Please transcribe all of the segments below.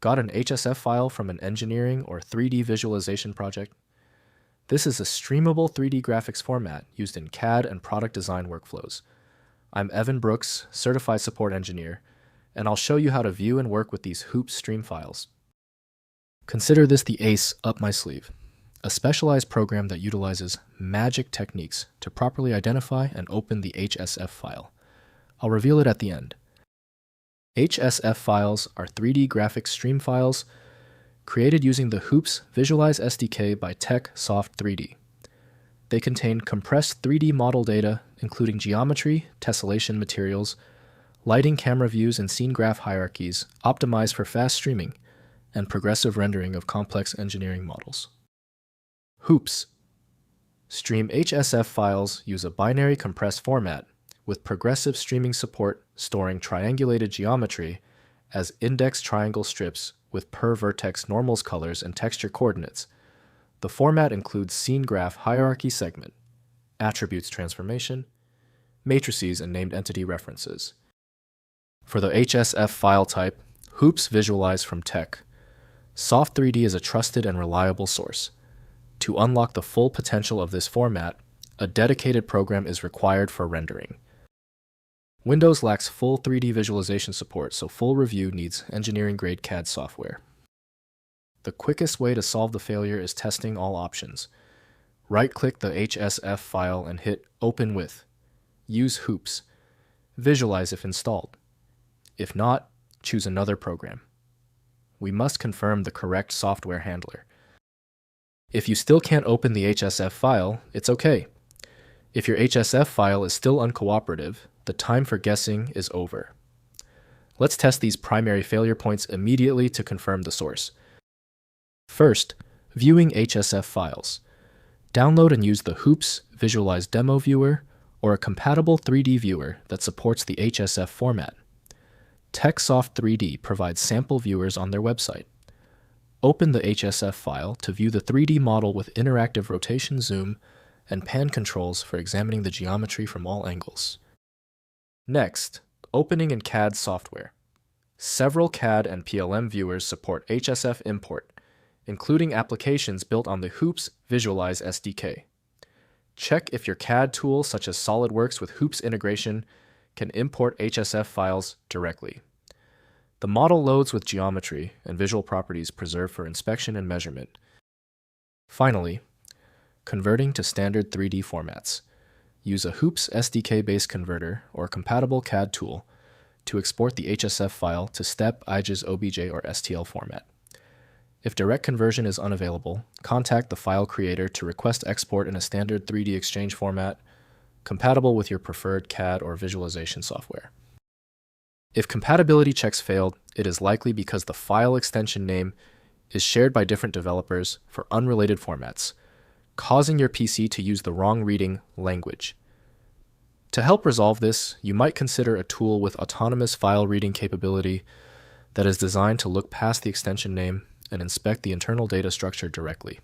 Got an HSF file from an engineering or 3D visualization project? This is a streamable 3D graphics format used in CAD and product design workflows. I'm Evan Brooks, Certified Support Engineer, and I'll show you how to view and work with these HOOPS stream files. Consider this the ace up my sleeve, a specialized program that utilizes magic techniques to properly identify and open the HSF file. I'll reveal it at the end. HSF files are 3D graphics stream files created using the HOOPS Visualize SDK by TechSoft 3D. They contain compressed 3D model data, including geometry, tessellation materials, lighting camera views, and scene graph hierarchies optimized for fast streaming and progressive rendering of complex engineering models. HOOPS stream HSF files use a binary compressed format with progressive streaming support storing triangulated geometry as index triangle strips with per-vertex normals colors and texture coordinates. The format includes scene graph hierarchy segment, attributes transformation, matrices, and named entity references. For the HSF file type, HOOPS Visualize from TechSoft 3D is a trusted and reliable source. To unlock the full potential of this format, a dedicated program is required for rendering. Windows lacks full 3D visualization support, so full review needs engineering-grade CAD software. The quickest way to solve the failure is testing all options. Right-click the HSF file and hit Open With. Use HOOPS. Visualize if installed. If not, choose another program. We must confirm the correct software handler. If you still can't open the HSF file, it's okay. If your HSF file is still uncooperative, the time for guessing is over. Let's test these primary failure points immediately to confirm the source. First, viewing HSF files. Download and use the HOOPS Visualize Demo Viewer or a compatible 3D viewer that supports the HSF format. TechSoft 3D provides sample viewers on their website. Open the HSF file to view the 3D model with interactive rotation, zoom, and pan controls for examining the geometry from all angles. Next, opening in CAD Software. Several CAD and PLM viewers support HSF import, including applications built on the HOOPS Visualize SDK. Check if your CAD tool, such as SolidWorks with HOOPS integration, can import HSF files directly. The model loads with geometry and visual properties preserved for inspection and measurement. Finally, converting to standard 3D formats. Use a HOOPS SDK-based converter or compatible CAD tool to export the HSF file to STEP, IGES, OBJ, or STL format. If direct conversion is unavailable, contact the file creator to request export in a standard 3D exchange format compatible with your preferred CAD or visualization software. If compatibility checks failed, it is likely because the file extension name is shared by different developers for unrelated formats, causing your PC to use the wrong reading language. To help resolve this, you might consider a tool with autonomous file reading capability that is designed to look past the extension name and inspect the internal data structure directly.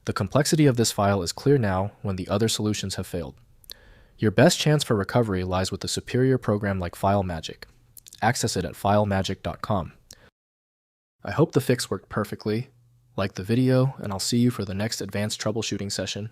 The complexity of this file is clear now when the other solutions have failed. Your best chance for recovery lies with a superior program like FileMagick. Access it at filemagick.com. I hope the fix worked perfectly. Like the video, and I'll see you for the next advanced troubleshooting session.